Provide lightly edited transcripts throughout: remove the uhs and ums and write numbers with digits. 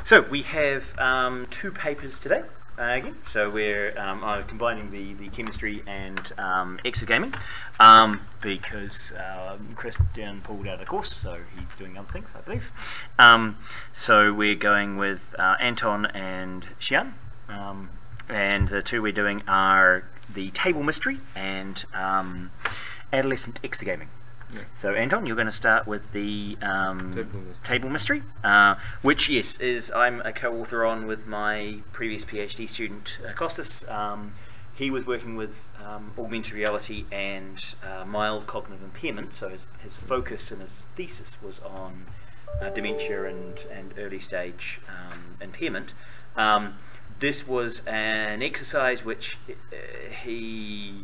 So we have two papers today. Again, so we're combining the chemistry and exogaming because Christian pulled out of the course, so he's doing other things, I believe. So we're going with Anton and Xian, and the two we're doing are the table mystery and adolescent exogaming. Yeah. So Anton, you're going to start with the table mystery, which yes, is I'm a co-author on with my previous PhD student Costas. He was working with augmented reality and mild cognitive impairment, so his focus and his thesis was on dementia and early stage impairment. This was an exercise which he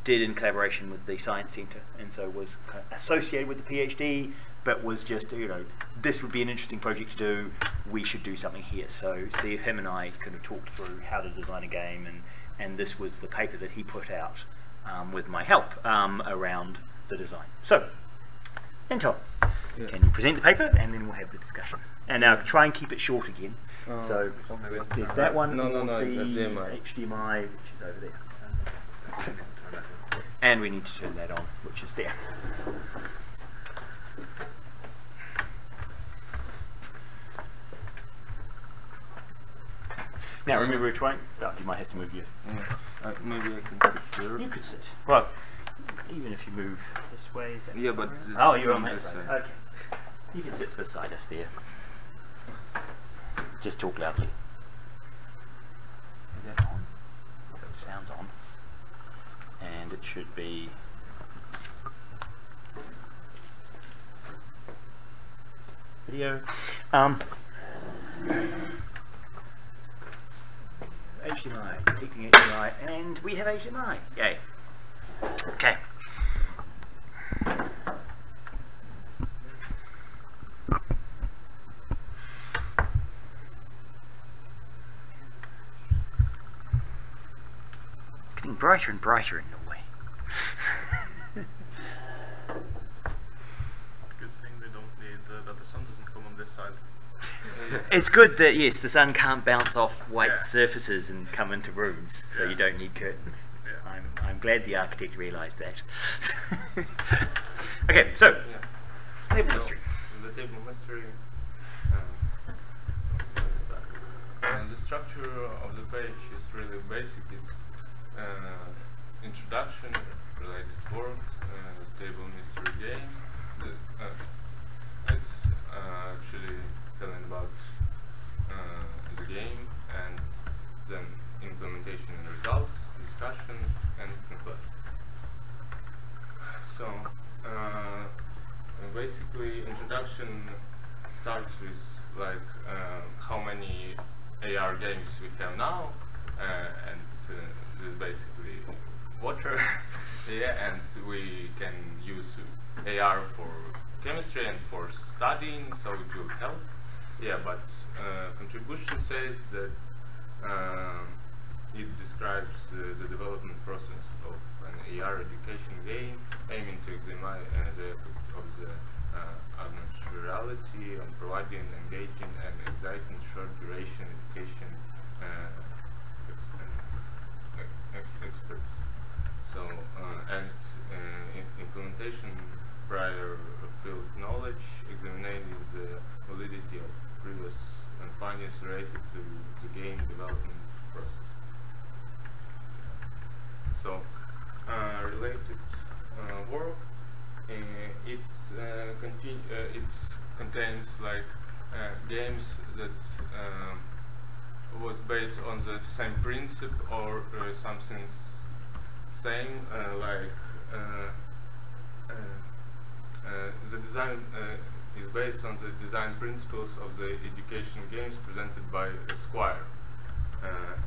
did in collaboration with the Science Centre, and so was kind of associated with the PhD, but was just, you know, this would be an interesting project to do, we should do something here. So Steve, him and I kind of talked through how to design a game, and this was the paper that he put out with my help around the design. So, Anton, can you present the paper, and then we'll have the discussion. And now try and keep it short again. So there's that one, the HDMI, which is over there. And we need to turn that on, which is there. Now remember, we're trying. Oh, you might have to move your. Maybe I can sit here. You could sit. Well, even if you move this way. Yeah, but this oh, you're on that side. Okay. You can sit beside us there. Just talk loudly. Is that on? So it sounds on. And it should be video. HDMI, keeping HDMI, and we have HDMI. Yay. Okay. Getting brighter and brighter in a way. Good thing we don't need that the sun doesn't come on this side. It's good that, yes, the sun can't bounce off white surfaces and come into rooms, so you don't need curtains. Yeah. I'm glad the architect realised that. Okay, so, table mystery. The table mystery, the structure of the page is really basic. It's introduction, related work, table mystery game. It's actually telling about the game, and then implementation and results, discussion, and conclusion. So basically, introduction starts with like how many AR games we have now, and this is basically water. Yeah, and we can use AR for chemistry and for studying, so it will help. Yeah, but contribution says that it describes the development process of an AR education game, aiming to examine the effect of the augmented reality on providing engaging and exciting short duration education experts. So, and implementation prior field knowledge, examining the validity of previous findings related to the game development process. So, related work, it contains like games that was based on the same principle or something same, like the design is based on the design principles of the education games presented by Squire.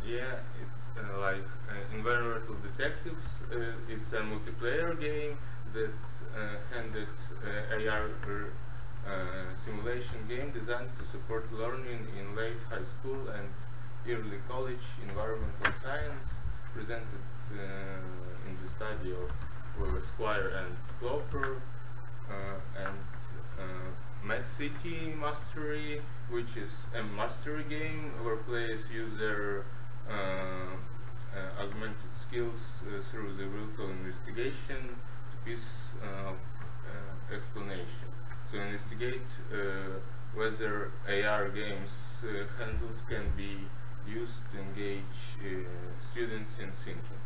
Yeah, it's like Environmental Detectives. It's a multiplayer game that handed AR simulation game designed to support learning in late high school and early college environmental science, presented in the study of Squire and Clover, and met City Mastery, which is a mastery game where players use their augmented skills through the virtual investigation piece of explanation. So investigate whether AR games handles can be used to engage students in thinking.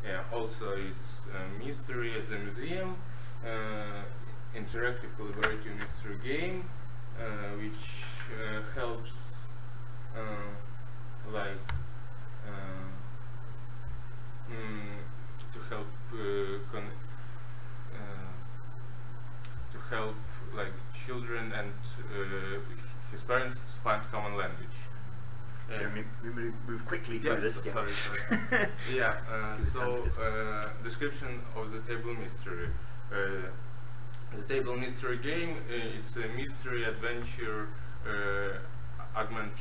Yeah, also it's Mystery at the Museum, interactive collaborative mystery game, which helps to help children and his parents to find common language. We move quickly through this. Sorry. Yeah. Description of the table mystery. The table mystery game. It's a mystery adventure augmented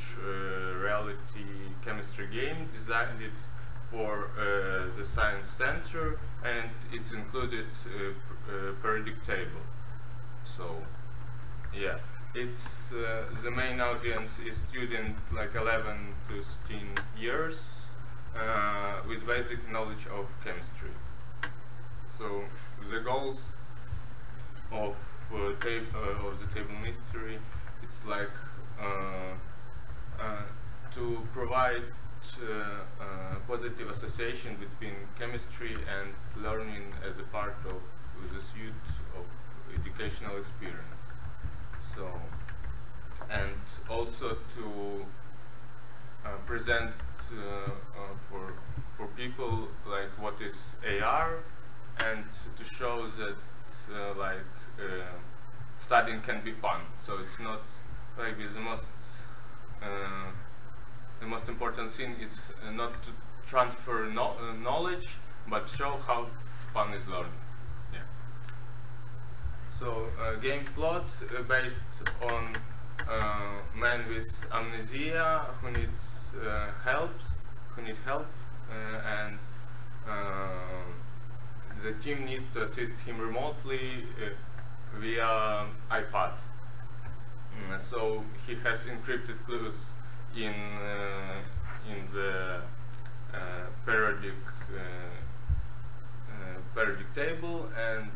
reality chemistry game designed for the science center, and it's included periodic table. So, yeah. It's the main audience is student 11 to 16 years with basic knowledge of chemistry. So the goals of the table mystery, it's to provide positive association between chemistry and learning as a part of the suite of educational experience. So, and also to present for people what is AR, and to show that studying can be fun. So it's not the most important thing. It's not to transfer knowledge, but show how fun is learning. So game plot based on man with amnesia who needs help, and the team needs to assist him remotely via iPad. So he has encrypted clues in the periodic table, and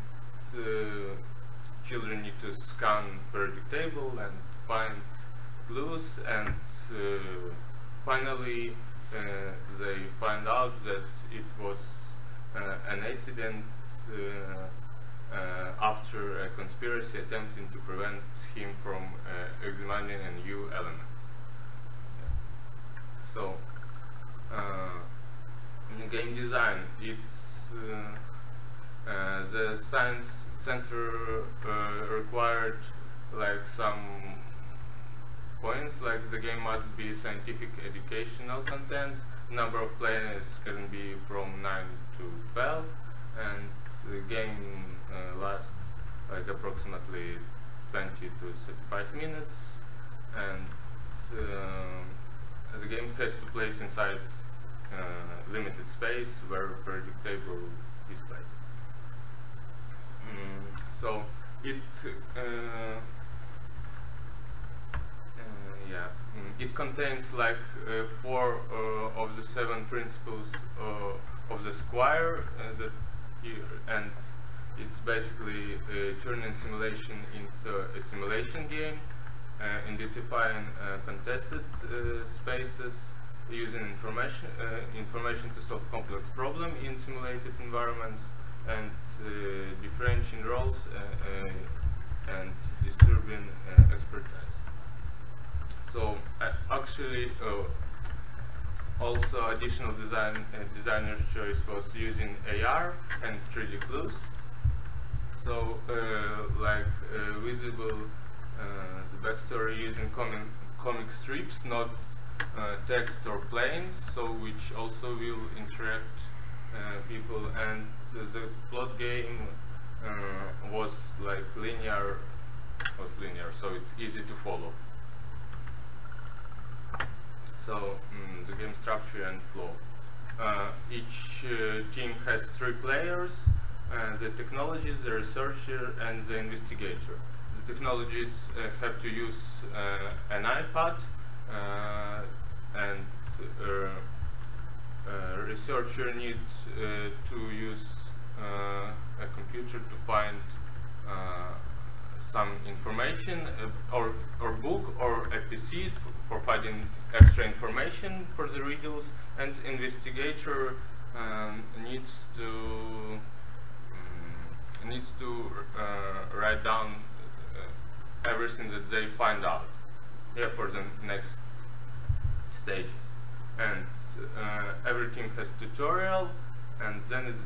children need to scan periodic table and find clues, and finally they find out that it was an accident after a conspiracy attempting to prevent him from examining a new element. So in game design, it's the science center required some points, the game must be scientific educational content, number of players can be from 9 to 12, and the game lasts approximately 20 to 35 minutes, and the game has to place inside limited space where periodic table is placed. So it contains 4 of the 7 principles of the square and it's basically turning simulation into a simulation game, identifying contested spaces, using information to solve complex problems in simulated environments, and differentiating roles and disturbing expertise. So actually also additional designer's choice was using AR and 3D clues. So visible the backstory using comic strips, not text or planes, so which also will interact people, and the plot game was linear, so it's easy to follow. So the game structure and flow. Each team has 3 players, the technologies, the researcher, and the investigator. The technologies have to use an iPad, and researcher needs to use a computer to find some information, or book, or a PC for finding extra information for the riddles, and investigator needs to write down everything that they find out for the next stages. And everything has tutorial, and then it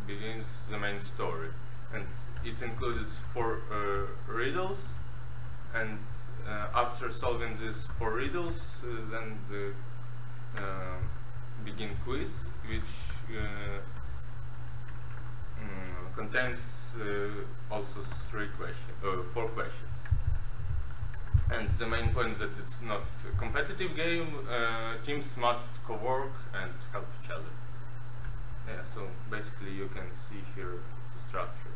begins the main story. And it includes 4 riddles, and after solving these 4 riddles, then the begin quiz, which contains also 4 questions. And the main point is that it's not a competitive game. Teams must co-work and help each other. Yeah, so basically you can see here the structure.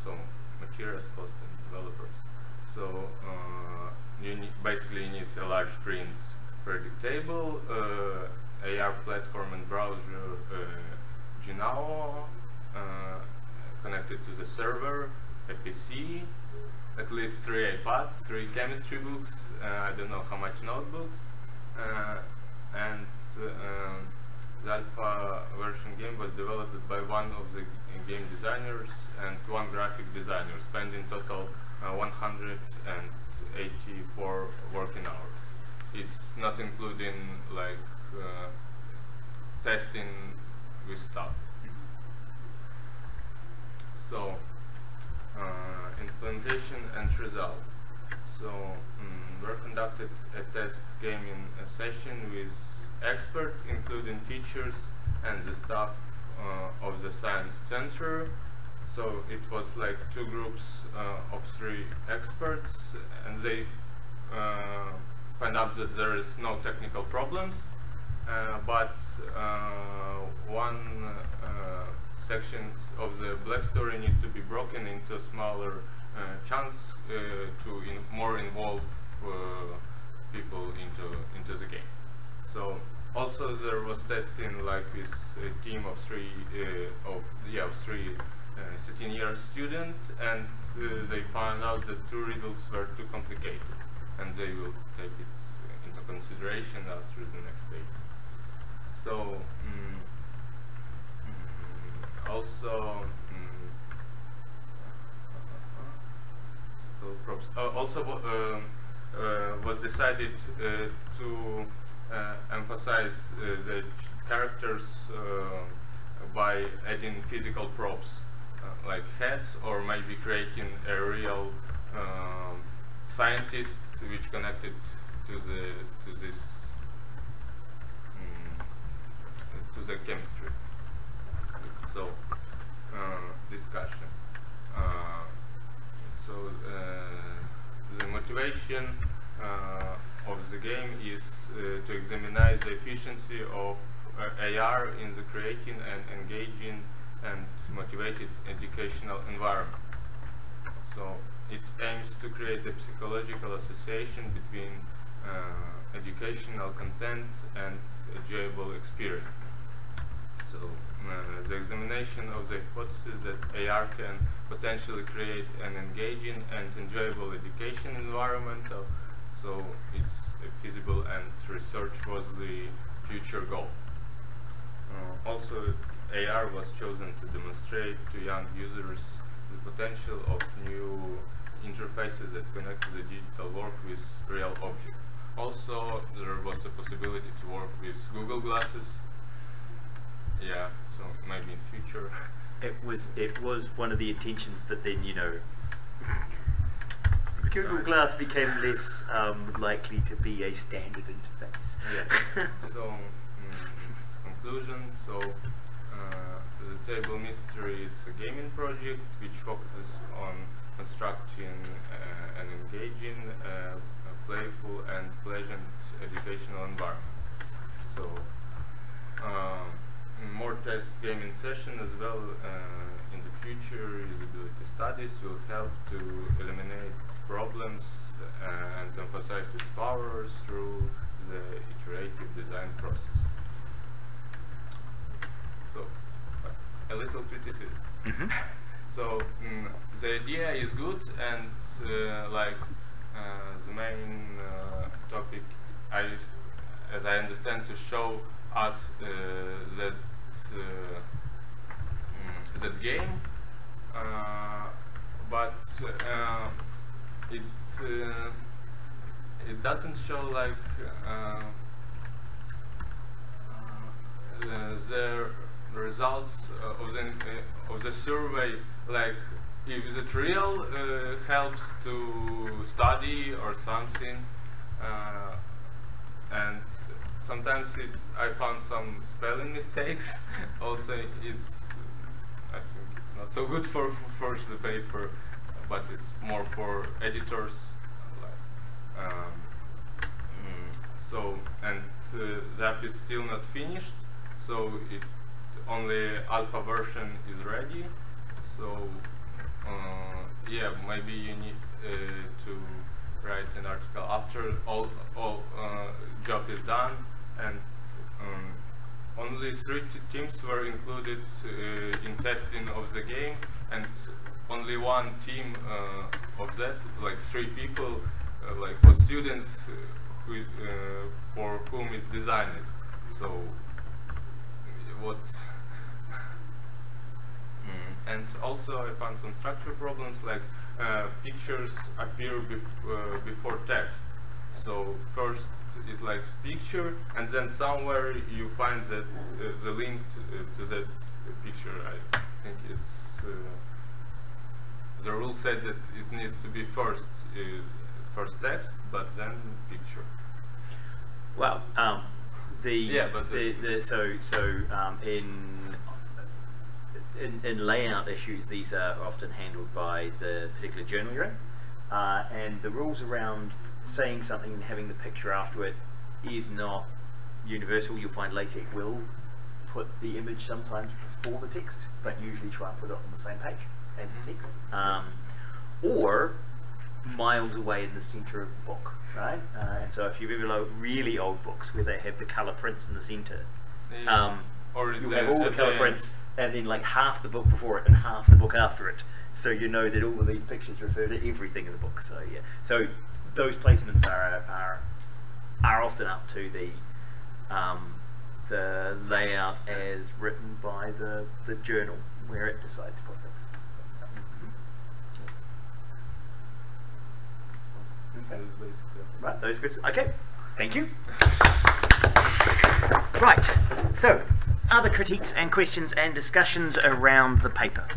So materials, cost, and developers. So you basically need a large print predict table, AR platform and browser, Genao, connected to the server, a PC, at least 3 iPads, 3 chemistry books, I don't know how much notebooks, and the alpha version game was developed by one of the game designers and 1 graphic designer, spending total 184 working hours. It's not including like testing with stuff. So implementation and result. So we conducted a test gaming session with experts, including teachers and the staff of the science center. So it was like 2 groups of 3 experts, and they find out that there is no technical problems, but one sections of the black story need to be broken into smaller chunks to more involve people into the game. So also there was testing like with a team of 3 13-year students, and they found out that 2 riddles were too complicated, and they will take it into consideration after the next stage. So also was decided to emphasize the characters by adding physical props like heads, or maybe creating a real scientist which connected to the chemistry. So discussion. The motivation of the game is to examine the efficiency of AR in the creating and engaging and motivated educational environment. So it aims to create a psychological association between educational content and enjoyable experience. So the examination of the hypothesis that AR can potentially create an engaging and enjoyable education environment, so it's feasible, and research was the future goal. Also, AR was chosen to demonstrate to young users the potential of new interfaces that connect the digital world with real objects. Also, there was a possibility to work with Google Glasses. Yeah, so maybe in future. It was one of the intentions, but then, you know, Google Glass became less likely to be a standard interface. Yeah. So conclusion. So the Table Mystery, it's a gaming project which focuses on constructing an engaging, playful and pleasant educational environment. So more test gaming session as well in the future. Usability studies will help to eliminate problems and emphasize its powers through the iterative design process. So a little criticism. So the idea is good, and the main topic, as I understand, to show us that game, but it doesn't show like the results of the survey, like if it real helps to study or something, and sometimes I found some spelling mistakes. Also, I think it's not so good for the paper, but it's more for editors. So, and the app is still not finished, so only alpha version is ready. So yeah, maybe you need to write an article after all job is done, and only 3 teams were included in testing of the game, and only one team of that, like 3 people, like was students for whom it's designed. So what? And also I found some structure problems, like pictures appear before text. So first it likes picture, and then somewhere you find that the link to that picture. I think it's the rule says that it needs to be first text, but then picture. Well, in layout issues, these are often handled by the particular journal you're in, and the rules around saying something and having the picture after it is not universal. You'll find LaTeX will put the image sometimes before the text, but usually try and put it on the same page as the text, or miles away in the center of the book, right? And so if you've ever looked at really old books where they have the color prints in the center, or you have all the color prints and then like half the book before it and half the book after it, so you know that all of these pictures refer to everything in the book. So yeah, so those placements are often up to the layout as written by the journal where it decides to put things. Okay. Right, those bits. Okay, thank you. Right, so other critiques and questions and discussions around the paper.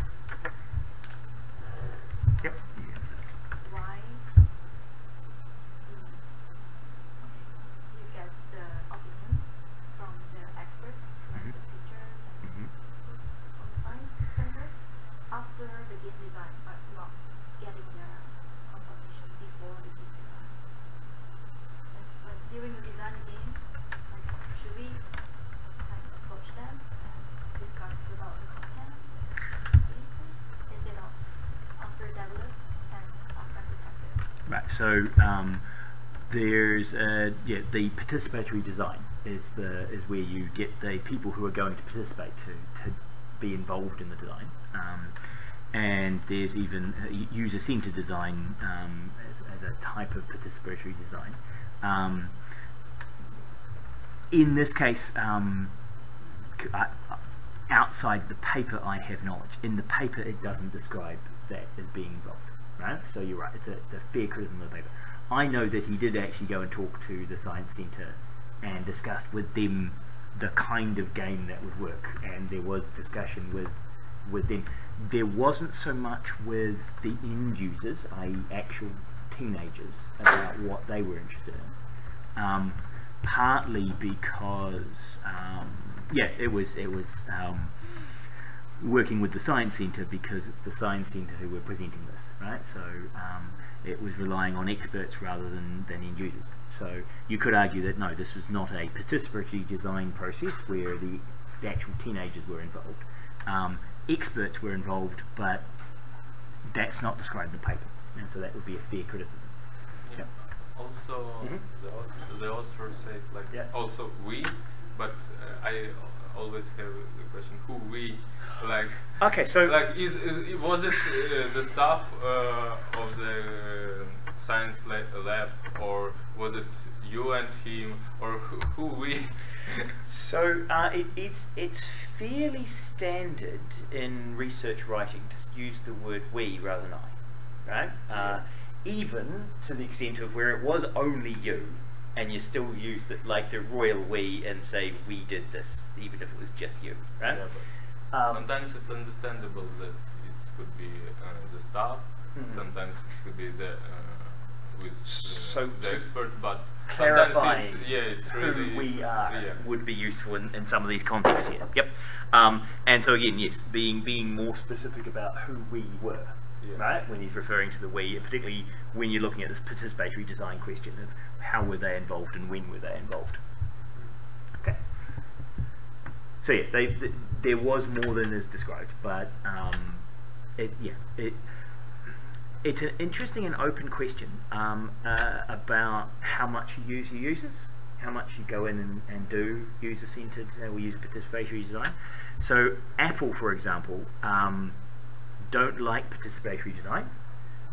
Yep. Why you get the opinion from the experts, like the teachers and from the science center after the game design, but not getting their consultation before the game design? But during the design game, should we approach them and discuss about the content instead of after develop and ask them to test it? Right, so there's the participatory design is where you get the people who are going to participate to be involved in the design, and there's even user-centered design as a type of participatory design. In this case, outside the paper I have knowledge. In the paper it doesn't describe that as being involved, right? So you're right, it's a fair criticism of the paper. I know that he did actually go and talk to the Science Centre and discussed with them the kind of game that would work, and there was discussion with them. There wasn't so much with the end users, i.e. actual teenagers, about what they were interested in. Partly because it was working with the Science Centre because it's the Science Centre who were presenting this, right? So it was relying on experts rather than end users. So you could argue that no, this was not a participatory design process where the actual teenagers were involved. Experts were involved, but that's not described in the paper, and so that would be a fair criticism. Yeah. Yep. Also, the author said like also we, but I always have the question who we, like. Okay, so like was it the staff of the science lab, or was it you and him, or who we? So it's fairly standard in research writing to use the word we rather than I, right? Even to the extent of where it was only you, and you still use like the royal we and say we did this, even if it was just you, right? Yeah, but sometimes it's understandable that it could be the staff. Sometimes it could be the the expert, but clarifying it's really who we are would be useful in some of these contexts here. Yep. And so again, yes, being more specific about who we were, right? When he's referring to the we, particularly when you're looking at this participatory design question of how were they involved and when were they involved. Okay. So yeah, there was more than is described, but it's an interesting and open question about how much you use your users, how much you go in and do user-centered or user participatory design. So Apple, for example, don't like participatory design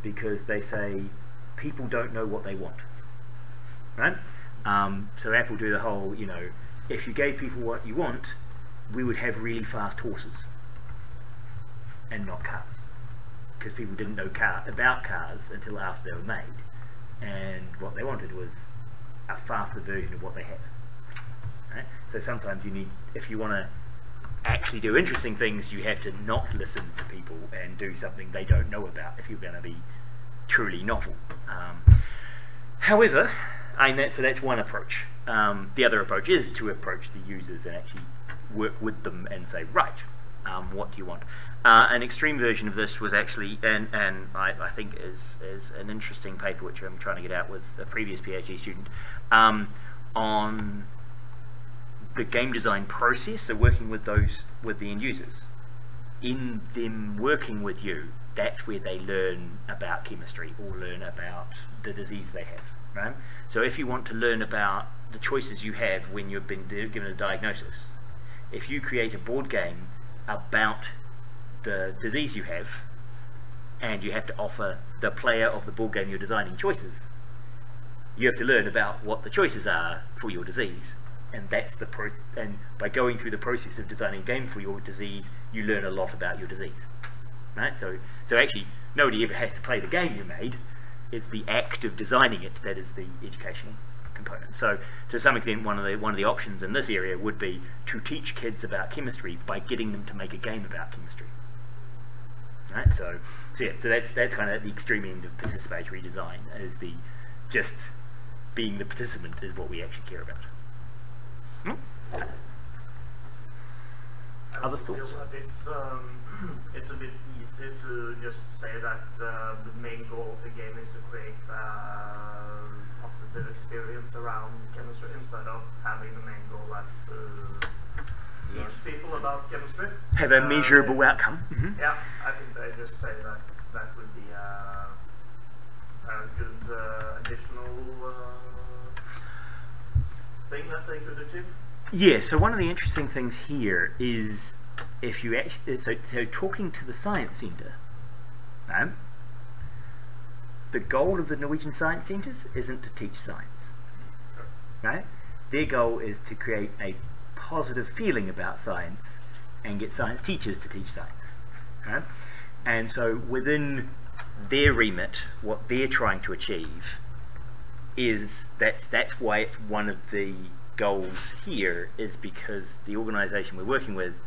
because they say people don't know what they want, right? So Apple do the whole, if you gave people what you want, we would have really fast horses and not cars. Because people didn't know about cars until after they were made, and what they wanted was a faster version of what they had. Right? So sometimes you need, if you want to actually do interesting things, you have to not listen to people and do something they don't know about if you're going to be truly novel. However, so that's one approach. The other approach is to approach the users and actually work with them and say, right, what do you want? An extreme version of this was actually, and I think is an interesting paper which I'm trying to get out with a previous PhD student, on the game design process, so working with the end users. In them working with you, that's where they learn about chemistry or learn about the disease they have, right? So if you want to learn about the choices you have when you've been given a diagnosis, if you create a board game about the disease you have, and you have to offer the player of the board game you're designing choices, you have to learn about what the choices are for your disease, and that's and by going through the process of designing a game for your disease, you learn a lot about your disease, right? So actually, nobody ever has to play the game you made. It's the act of designing it that is the educational component. So to some extent, one of the options in this area would be to teach kids about chemistry by getting them to make a game about chemistry. Right? So that's kind of the extreme end of participatory design, is just being the participant is what we actually care about. Other thoughts? It's a bit easy to just say that the main goal of the game is to create a positive experience around chemistry, instead of having the main goal as to teach people about chemistry. Have a measurable outcome. Yeah, I think they just say that would be a good additional thing that they could achieve. Yeah, so one of the interesting things here is if you actually, so talking to the Science Centre, right? The goal of the Norwegian Science Centres isn't to teach science, right? Their goal is to create a positive feeling about science and get science teachers to teach science, right? And so within their remit, what they're trying to achieve is that's why it's one of the goals here, is because the organisation we're working with,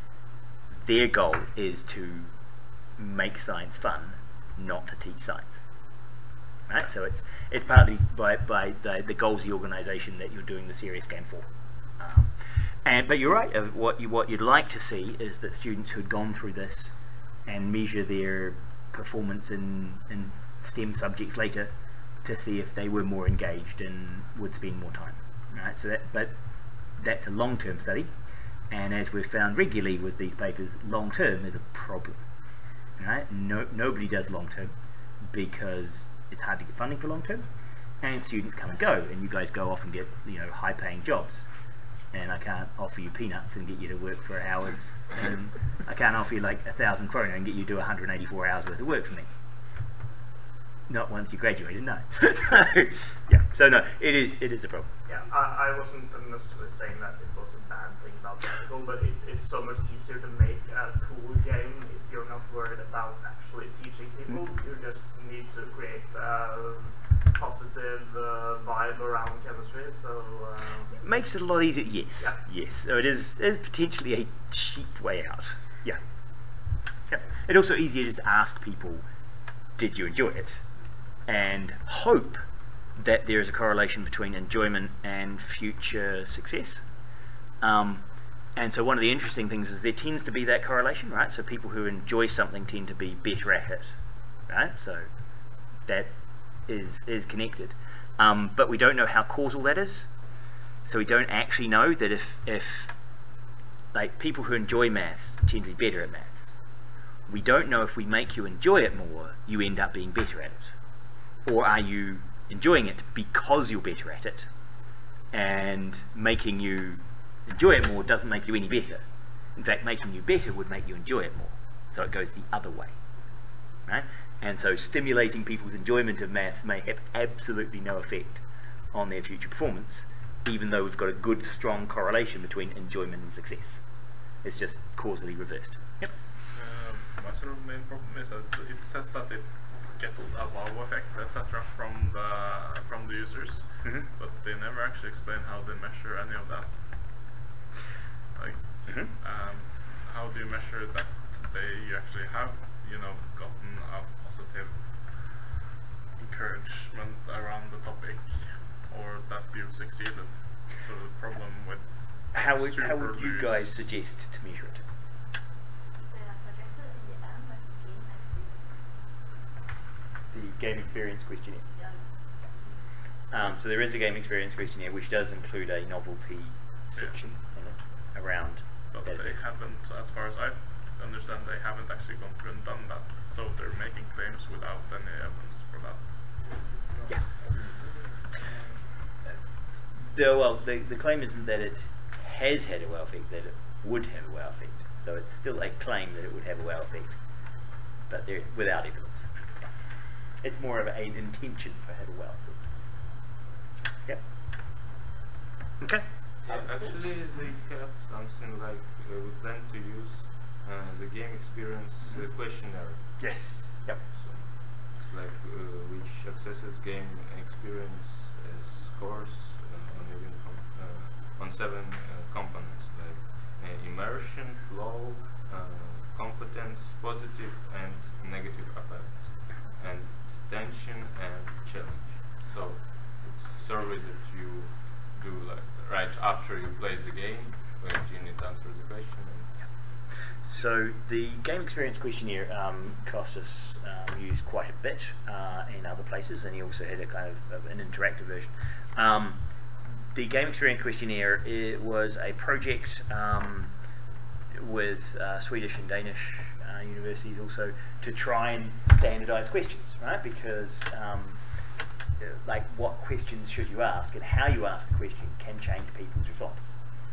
their goal is to make science fun, not to teach science. Right? So it's partly by the goals of the organisation that you're doing the serious game for. But you're right. What you'd like to see is that students who'd gone through this and measure their performance in STEM subjects later to see if they were more engaged and would spend more time. Right. But that's a long-term study, and as we've found regularly with these papers, long-term is a problem. Right. Nobody does long-term because it's hard to get funding for long-term, and students come and go, and you guys go off and get high-paying jobs. And I can't offer you peanuts and get you to work for hours, and I can't offer you like 1,000 kroner and get you to do 184 hours worth of work for me. Not once you graduated, no. So no, it is a problem. Yeah, I wasn't necessarily saying that it was a bad thing about medical, but it's so much easier to make a cool game if you're not worried about actually teaching people. You just need to create positive vibe around chemistry, so it makes it a lot easier. Yes, yeah. Yes. So it is potentially a cheap way out. Yeah. It's also easier to just ask people, did you enjoy it, and hope that there is a correlation between enjoyment and future success. And so one of the interesting things is there tends to be that correlation, right? So people who enjoy something tend to be better at it, right? So that is connected, but we don't know how causal that is. So we don't actually know that if like people who enjoy maths tend to be better at maths. We don't know if we make you enjoy it more, you end up being better at it, or are you enjoying it because you're better at it, and making you enjoy it more doesn't make you any better. In fact, making you better would make you enjoy it more. So it goes the other way, right? And so stimulating people's enjoyment of maths may have absolutely no effect on their future performance, even though we've got a good, strong correlation between enjoyment and success. It's just causally reversed. Yep. My sort of main problem is that it says that it gets a wow effect, etc., from the users, but they never actually explain how they measure any of that. Like, how do you measure that they actually have, gotten a positive encouragement around the topic, or that you've succeeded? So the problem with how would you guys suggest to measure it? The game experience questionnaire. So there is a game experience questionnaire which does include a novelty section in it around. But they haven't, as far as I understand, they haven't actually gone through and done that. So they're making claims without any evidence for that. Yeah. The claim isn't that it has had a wow effect, that it would have a wow effect. So it's still a claim that it would have a wow effect, but they're without evidence. It's more of an intention for have a wow effect. Yep. Okay. Actually, they have something like we plan to use the game experience questionnaire. Yes. Yep. So it's like which accesses game experience scores on 7 components, like immersion, flow, competence, positive and negative affect, and tension and challenge. So it's surveys that you do like right after you played the game, when you need to answer the question. So the game experience questionnaire cost us used quite a bit in other places, and he also had a kind of an interactive version. The game experience questionnaire, it was a project with Swedish and Danish universities also to try and standardize questions, right? Because like what questions should you ask and how you ask a question can change people's response.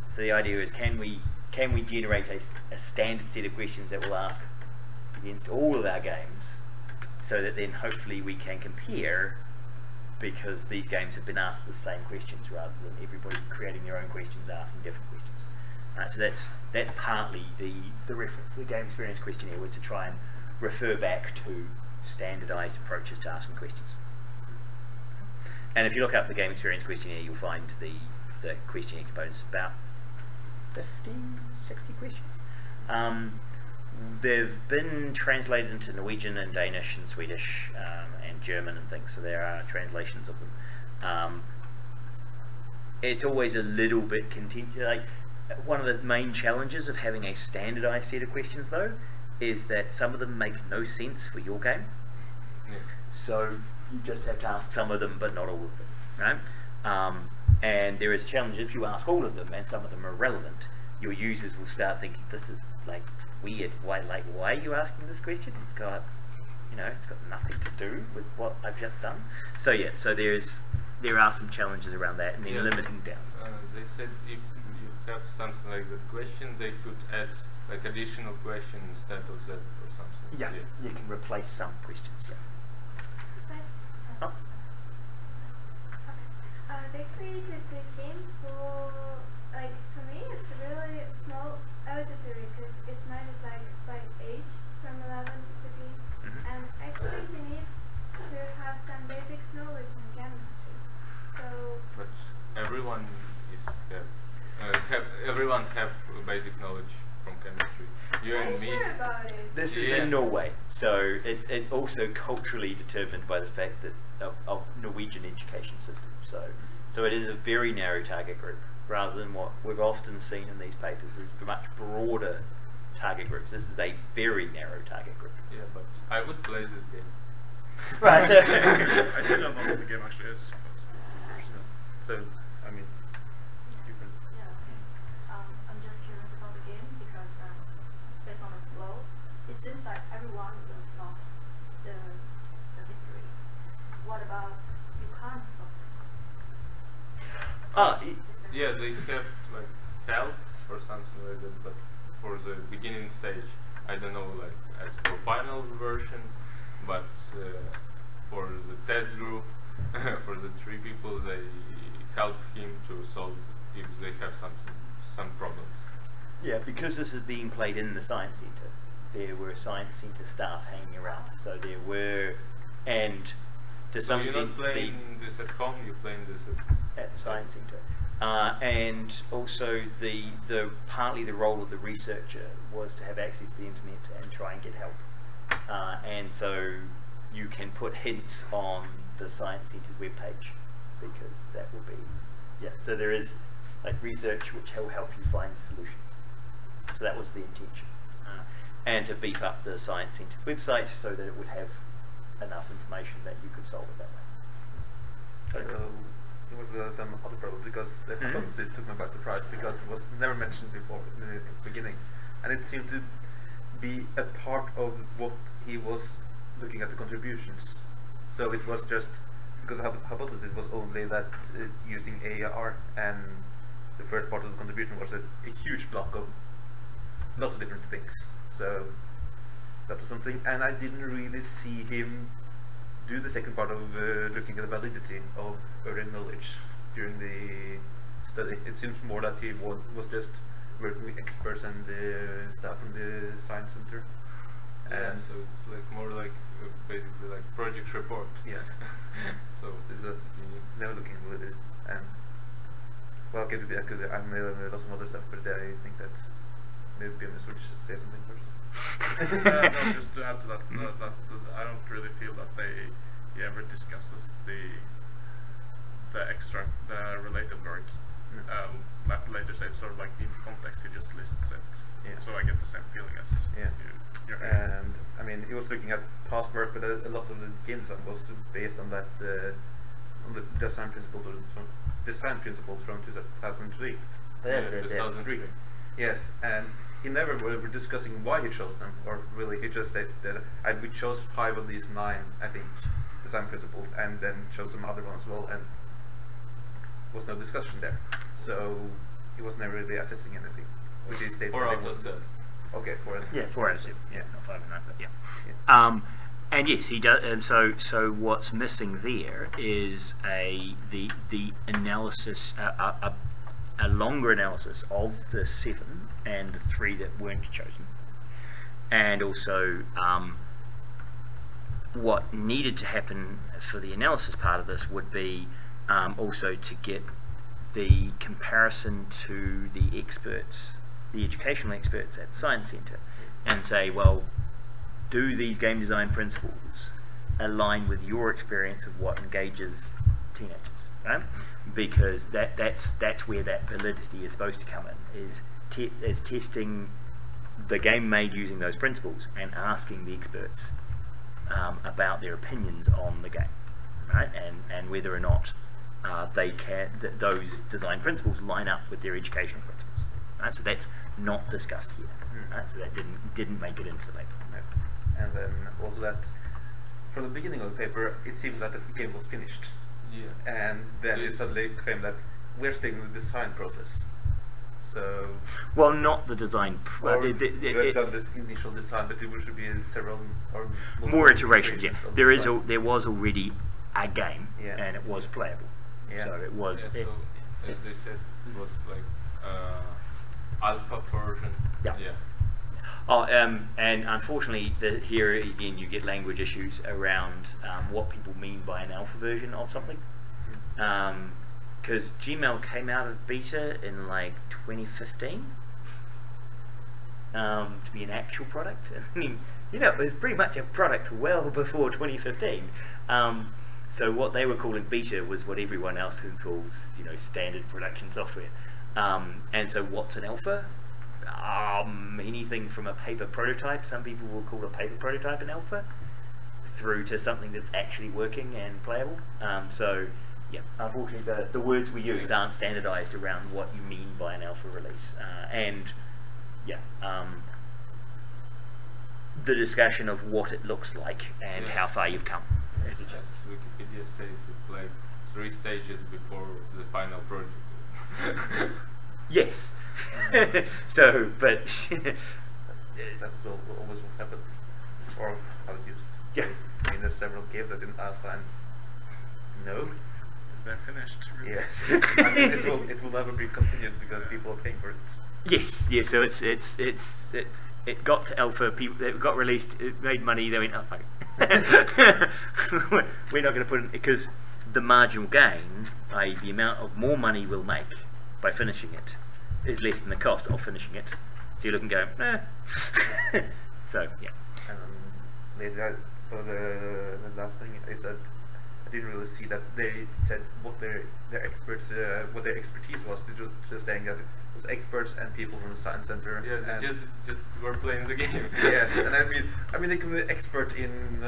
So the idea is, can we generate a standard set of questions that we'll ask against all of our games, so that then hopefully we can compare, because these games have been asked the same questions rather than everybody creating their own questions, asking different questions. So that's partly the reference to the game experience questionnaire, was to try and refer back to standardized approaches to asking questions. And if you look up the game experience questionnaire, you'll find the questionnaire components, about 50, 60 questions. They've been translated into Norwegian and Danish and Swedish and German and things, so there are translations of them. It's always a little bit contentious. Like one of the main challenges of having a standardized set of questions, though, is that some of them make no sense for your game. Yeah. So you just have to ask some of them, but not all of them, right? And there is a challenge if you ask all of them, and some of them are relevant. Your users will start thinking, "This is like weird. Why are you asking this question? It's got, it's got nothing to do with what I've just done." So yeah, so there are some challenges around that, and then limiting down. They said if you have something like that question, they could add like additional question instead of that or something. Yeah, you can replace some questions. Yeah. Oh. They created this game for, for me, it's really small auditory because it's managed by age from 11 to 13, and actually you need to have some basics knowledge in chemistry. So. But everyone have basic knowledge from chemistry. You and me. Sure about it. This is in Norway, so it's also culturally determined by the fact that of Norwegian education system. So it is a very narrow target group, rather than what we've often seen in these papers is much broader target groups. This is a very narrow target group. Yeah, but I would play this game. Right. So I still don't know what the game actually is. So, I mean, you can. Yeah. I'm just curious about the game because based on the flow, it seems like everyone will solve the mystery. What about you can't solve Yeah, they have like help or something like that, but for the beginning stage, I don't know, like as for final version, but for the test group, for the 3 people, they help him to solve if they have some problems. yeah, because this is being played in the Science Centre, there were Science Centre staff hanging around. So there were, and to some So you're extent, not playing this at home, you're playing this at the Science Centre. And also the partly the role of the researcher was to have access to the internet and try and get help. And so you can put hints on the Science Centre's webpage, because that will be, so there is like research which will help you find solutions. So that was the intention. And to beef up the Science Centre's website so that it would have enough information that you could solve it that way. So there was some other problem, because the hypothesis took me by surprise, because it was never mentioned before in the beginning, and it seemed to be a part of what he was looking at the contributions. So it was just because the hypothesis was only that using AR, and the first part of the contribution was a huge block of lots of different things. So that was something, and I didn't really see him do the second part of looking at the validity of early knowledge during the study. It seems more that he was just working with experts and staff from the Science Center. Yeah, And so it's like more like basically like project report. yes, So this was never looking at it. And well, I made lots of other stuff, but I think that maybe PMS would say something first. No, just to add to that, that I don't really feel that he ever discusses the related work. At later stage, sort of like in context, he just lists it. Yeah. So I get the same feeling as you're And I mean, he was looking at past work, but a lot of the game design was based on that on the design principles from 2003. 2003. Yes, and he never were discussing why he chose them, or really he just said that we chose 5 of these 9, I think, design principles, and then chose some other ones as well, and was no discussion there. So he was never really assessing anything, which he stated. 4 out of 7. Okay, 4 out of 7. Yeah, 4 out of 7. Yeah. Not 5 and 9, but yeah. Yeah. And yes, he does. And so what's missing there is the analysis, a longer analysis of the 7 and the 3 that weren't chosen, and also what needed to happen for the analysis part of this would be also to get the comparison to the experts, the educational experts at the Science Centre, and say, well, do these game design principles align with your experience of what engages teenagers, right? Because that's where that validity is supposed to come in, is testing the game made using those principles and asking the experts about their opinions on the game, right? And whether or not those design principles line up with their educational principles. Right? So that's not discussed here. Right? So that didn't make it into the paper. No. And then also that from the beginning of the paper, it seemed that the game was finished. Yeah. And then it suddenly claimed that we're still in the design process. So. Well, not the design. We've done this initial design, but there should be several or more iterations. Yeah, of there design. was already a game, Yeah. and it was playable. Yeah. So it was. Yeah, so as they said, it was like alpha version. Yeah. Yeah. Oh, and unfortunately, here again you get language issues around what people mean by an alpha version of something. Because Gmail came out of beta in like 2015 to be an actual product. I mean, you know, it was pretty much a product well before 2015. So what they were calling beta was what everyone else calls, you know, standard production software. And so what's an alpha? Anything from a paper prototype, some people will call a paper prototype an alpha, through to something that's actually working and playable. So yeah, unfortunately the words we use aren't standardized around what you mean by an alpha release. And yeah, the discussion of what it looks like and how far you've come. As Wikipedia says, it's like 3 stages before the final project. Yes. So, but that's always what's happened, or how it's used. yeah. I mean, there's several games that's in alpha, and no. They're finished. Really. Yes. I mean, it will never be continued because people are paying for it. Yes, yeah. So it got to alpha. People, it got released. It made money. They went, oh fuck it. We're not going to put it because the marginal gain, i.e., the amount of more money we'll make by finishing it, is less than the cost of finishing it. So you look and go, So yeah. The last thing is that I didn't really see that they said what their experts what their expertise was. They just saying that it was experts and people from the science center. Yes, and just were playing the game. Yes, and I mean they can be expert in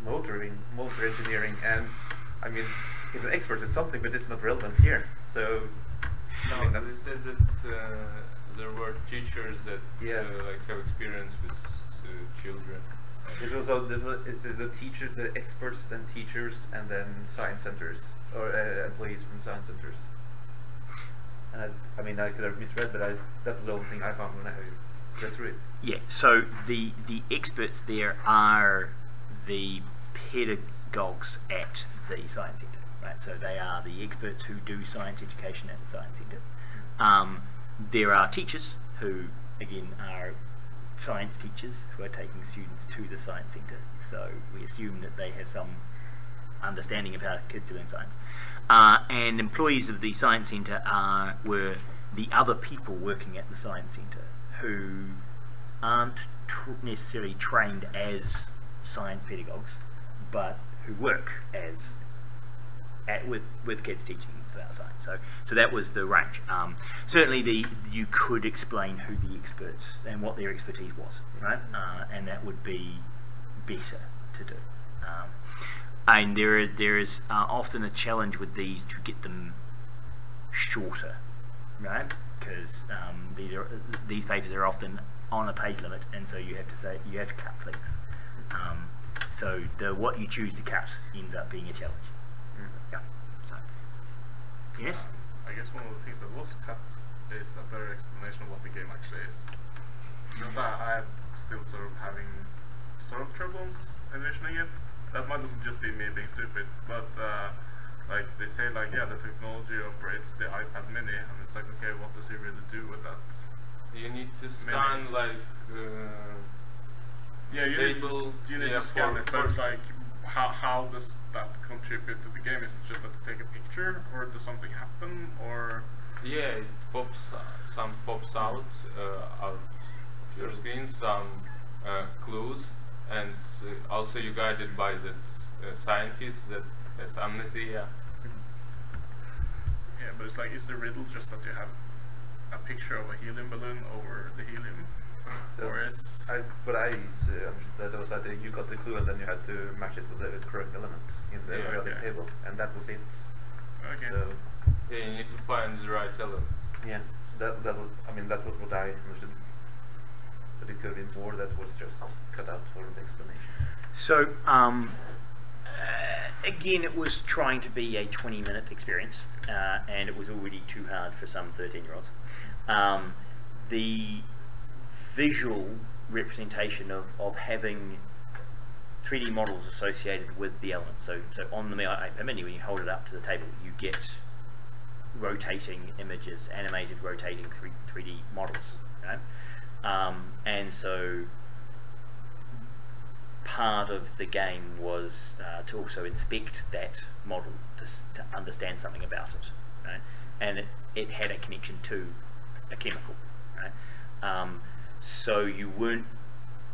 motor engineering, and I mean he's an expert in something, but it's not relevant here. So no, I mean, they said that there were teachers that like have experience with children. It was it's the teachers, the experts, then teachers, and then science centers or employees from science centers. And I mean, I could have misread, but that was the only thing I found when I read through it. Yeah. So the experts there are the pedagogues at the science centre, right? So they are the experts who do science education at the science centre. There are teachers who, again, are science teachers who are taking students to the science centre. So we assume that they have some understanding of how kids learn science. And employees of the science centre were the other people working at the science centre who aren't necessarily trained as science pedagogues, but who work as with kids teaching about science. So that was the range. Certainly you could explain who the experts and what their expertise was, right? And that would be better to do. And there is often a challenge with these to get them shorter, right? Because these papers are often on a page limit, and so you have to cut things. So what you choose to cut ends up being a challenge. Yeah. So yes. I guess one of the things that was cut is a better explanation of what the game actually is. Because I'm still sort of having troubles envisioning it. That might also just be me being stupid, but like they say, like the technology operates the iPad Mini, and it's like, okay, what does it really do with that? You need to scan you need to scan it. But it's like, how does that contribute to the game? Is it just that you take a picture, or does something happen, or? Yeah, it pops out your screen, some clues, and also you're guided by that scientist that has amnesia. Yeah, but it's like, is the riddle just that you have a picture of a helium balloon over the helium. So Or is what I understood that was that you got the clue and then you had to match it with the correct element in the Yeah, periodic okay. table, and that was it. okay? So Yeah, you need to find the right element. yeah, so that was, I mean, that was what I understood. But it could have been more. That was just cut out for the explanation. So, again, it was trying to be a 20-minute experience, and it was already too hard for some 13-year-olds. The visual representation of having 3D models associated with the elements. So on the iPad Mini, when you hold it up to the table, you get rotating images, animated rotating 3D models. Right? And so part of the game was to also inspect that model to understand something about it, right? And it had a connection to a chemical, right? So you weren't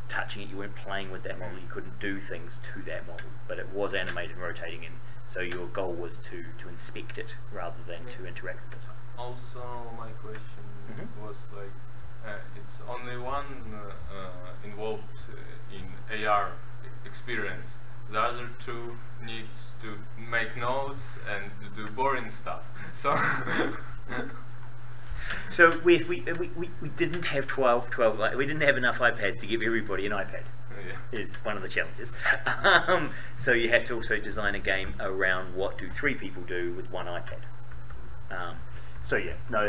touching it, you weren't playing with that model, you couldn't do things to that model, but it was animated and rotating, and so your goal was to inspect it rather than to interact with it. Also, my question was like, it's only one involved in AR experience. The other two need to make notes and do boring stuff. So, So we didn't have 12, we didn't have enough iPads to give everybody an iPad. yeah. Is one of the challenges. So you have to also design a game around what do 3 people do with one iPad. So yeah, no,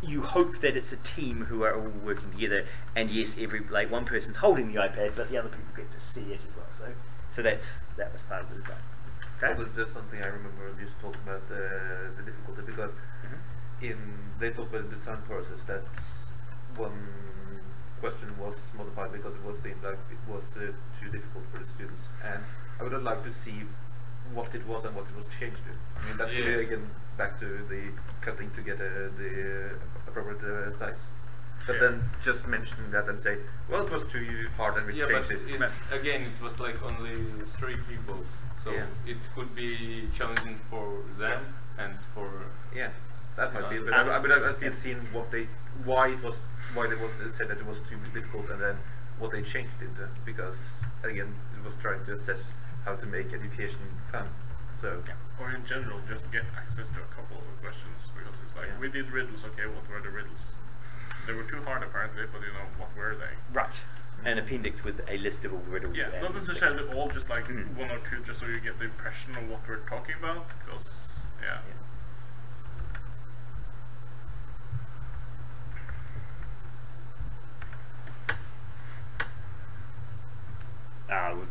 you hope that it's a team who are all working together, and yes, like one person's holding the iPad, but the other people get to see it as well. So that was part of the design. Okay. Well, that's something I remember you talked about the difficulty, because they talked about the design process. That one question was modified because it was seemed like it was too difficult for the students, and I would have liked to see what it was and what it was changed to. I mean, that's really again back to the cutting to get the appropriate size. But then just mentioning that and say, well, it was too hard and we changed it. Again, it was like only 3 people, so it could be challenging for them and for. Yeah, that might be. But I would have at least seen why they was said that it was too difficult, and then what they changed it to, because again, it was trying to assess how to make education fun. So Or in general, just get access to a couple of questions, because it's like, we did riddles, okay, what were the riddles? They were too hard apparently, but you know, what were they? Right. An appendix with a list of all the riddles. Yeah, not necessarily all, just like 1 or 2, just so you get the impression of what we're talking about, because,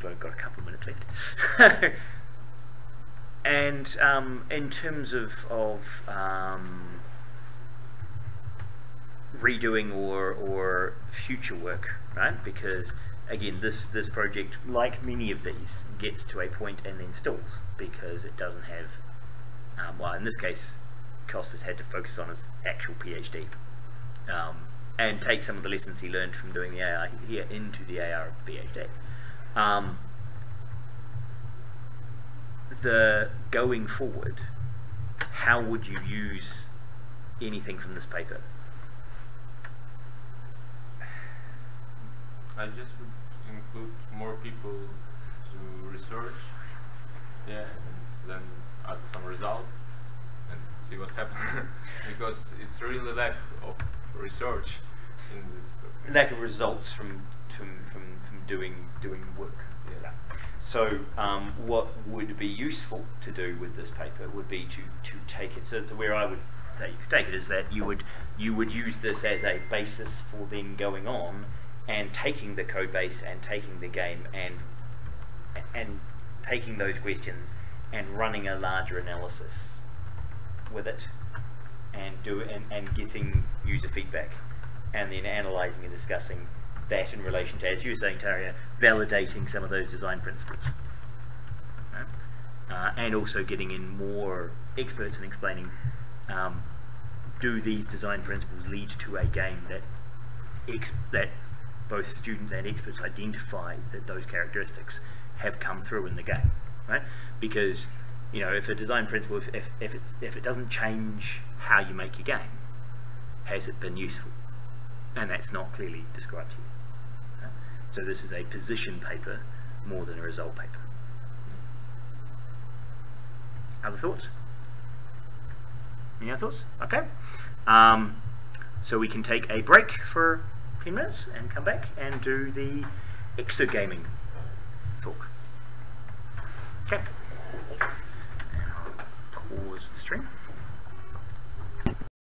We've got a couple of minutes left. And in terms of redoing or future work, right? Because again, this project, like many of these, gets to a point and then stalls because it doesn't have. Well, in this case, Costas had to focus on his actual PhD and take some of the lessons he learned from doing the AR here into the AR of the PhD. The going forward, how would you use anything from this paper? I just would include more people to research, and then add some result and see what happens. Because it's really lack of research in this paper. Lack of results from doing work. Yeah. So what would be useful to do with this paper would be to take it. So where I would say you could take it is that you would use this as a basis for then going on and taking the code base and taking the game and taking those questions and running a larger analysis with it and getting user feedback and then analysing and discussing that in relation to, as you were saying, Taria, validating some of those design principles. And also getting in more experts and explaining, do these design principles lead to a game that both students and experts identify that those characteristics have come through in the game, right? Because, you know, if a design principle, if it doesn't change how you make your game, has it been useful? And that's not clearly described here. Okay? So this is a position paper more than a result paper. Other thoughts? Any other thoughts? Okay. So we can take a break for 10 minutes and come back and do the exogaming talk. Okay. And I'll pause the stream.